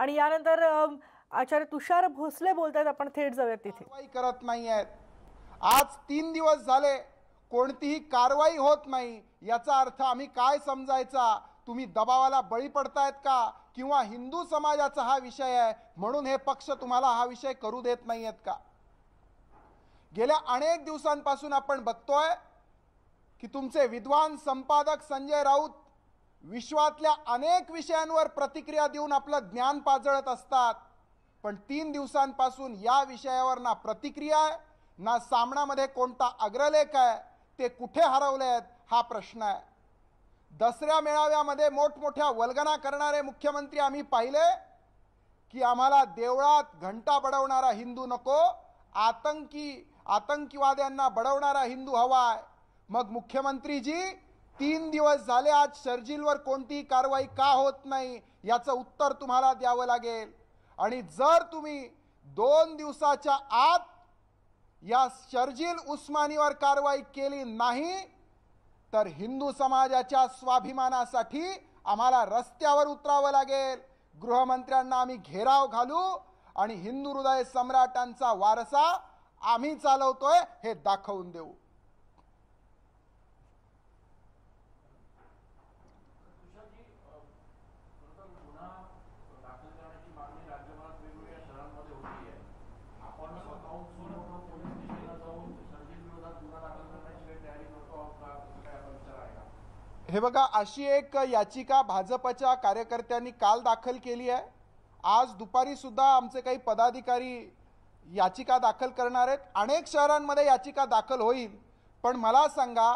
आणि यानंतर आचार्य तुषार भोसले बोलतात, आपण थेट जाऊयात तिथे. कारवाई करत नाही आहेत. आज 3 दिवस झाले कोणतीही कारवाई होत नाही. याचा अर्थ आम्ही काय समजायचा? तुम्ही दबावाला बळी पडतायत का, किंवा हिंदू समाजाचा हा विषय आहे म्हणून हे पक्ष तुम्हाला हा विषय करू देत नाही आहेत का? गेल्या अनेक दिवसांपासून आपण बघतोय की तुमचे विद्वान संपादक संजय राऊत विश्वातल्या अनेक विषयांवर प्रतिक्रिया देऊन आपलं ज्ञान पाजळत असतात, पण 3 दिवसांपासून या विषयावर ना प्रतिक्रिया आहे, ना सामनामध्ये कोणता अग्रलेख आहे. ते कुठे हरवले आहेत हा प्रश्न आहे. दसऱ्या मेळाव्यामध्ये मोठमोठ्या वल्गना करणारे मुख्यमंत्री आम्ही पाहिले की आम्हाला देवळात घंटा बडवणारा हिंदू नको, आतंकीवाद्यांना बडवणारा हिंदू हवा आहे. मग मुख्यमंत्रीजी 3 दिवस झाले आज शर्जीलवर कोणतीही कारवाई का होत नाही याचं उत्तर तुम्हाला द्यावं लागेल. आणि जर तुम्ही 2 दिवसाच्या आत या शर्जील उस्मानीवर कारवाई केली नाही तर हिंदू समाजाच्या स्वाभिमानासाठी आम्हाला रस्त्यावर उतरावं लागेल. गृहमंत्र्यांना आम्ही घेराव घालू आणि हिंदू हृदय सम्राटांचा वारसा आम्ही चालवतोय हे दाखवून देऊ. हे बघा, अशी एक याचिका भाजपच्या कार्यकर्त्यांनी काल दाखल केली आहे. आज दुपारी सुद्धा आमचे काही पदाधिकारी याचिका दाखल करणार आहेत. अनेक शहरांमध्ये याचिका दाखल होईल. पण मला सांगा,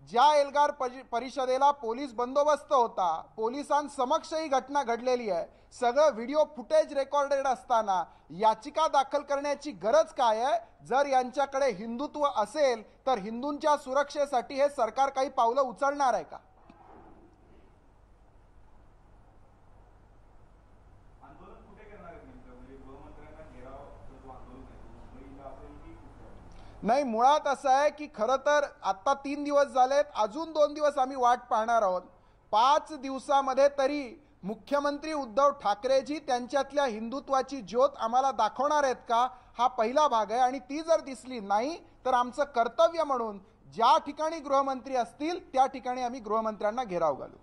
ज्या एल्गार परिषदेला पोलीस बंदोबस्त होता, पोलिसांसमक्ष ही घटना घडलेली आहे, सगळं व्हिडिओ फुटेज रेकॉर्डेड असताना याचिका दाखल करण्याची गरज काय आहे? जर यांच्याकडे हिंदुत्व असेल तर हिंदूंच्या सुरक्षेसाठी हे सरकार काही पावलं उचलणार आहे का? नाही, मुळात असं आहे की खरं तर आत्ता 3 दिवस झालेत, अजून 2 दिवस आम्ही वाट पाहणार आहोत. 5 दिवसामध्ये तरी मुख्यमंत्री उद्धव ठाकरेजी त्यांच्यातल्या हिंदुत्वाची ज्योत आम्हाला दाखवणार आहेत का, हा पहिला भाग आहे. आणि ती जर दिसली नाही तर आमचं कर्तव्य म्हणून ज्या ठिकाणी गृहमंत्री असतील त्या ठिकाणी आम्ही गृहमंत्र्यांना घेराव घालू.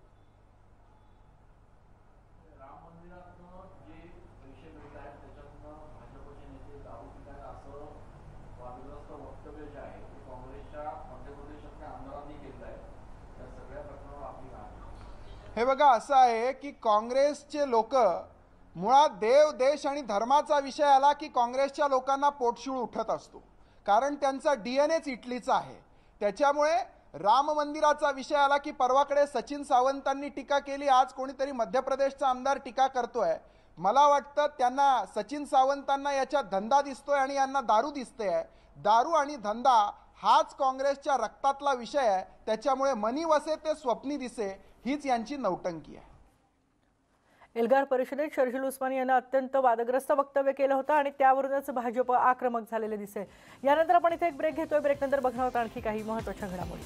हे बघा, असं आहे की काँग्रेसचे लोक मुळात देव, देश आणि धर्माचा विषय आला की काँग्रेसच्या लोकांना पोटशिळ उठत असतो, कारण त्यांचा डीएनएच इटलीचा आहे. त्याच्यामुळे राम मंदिराचा विषय आला की परवाकडे सचिन सावंतांनी टीका केली, आज कोणीतरी मध्य प्रदेशचा आमदार टीका करतोय. मला वाटतं त्यांना, सचिन सावंतांना याच्यात धंदा दिसतोय आणि यांना दारू दिसते आहे. दारू आणि धंदा हाच काँग्रेसच्या रक्तातला विषय आहे. त्याच्यामुळे मनी वसे ते स्वप्नी दिसे हीच यांची नौटंकी आहे. एल्गार परिषदेत शर्जील उस्मानी यांना अत्यंत वादग्रस्त वक्तव्य केलं होतं आणि त्यावरूनच भाजप आक्रमक झालेले दिसे. यानंतर आपण इथे एक ब्रेक घेतोय. ब्रेकनंतर बघणार आहोत आणखी काही महत्त्वाच्या घडामोडी.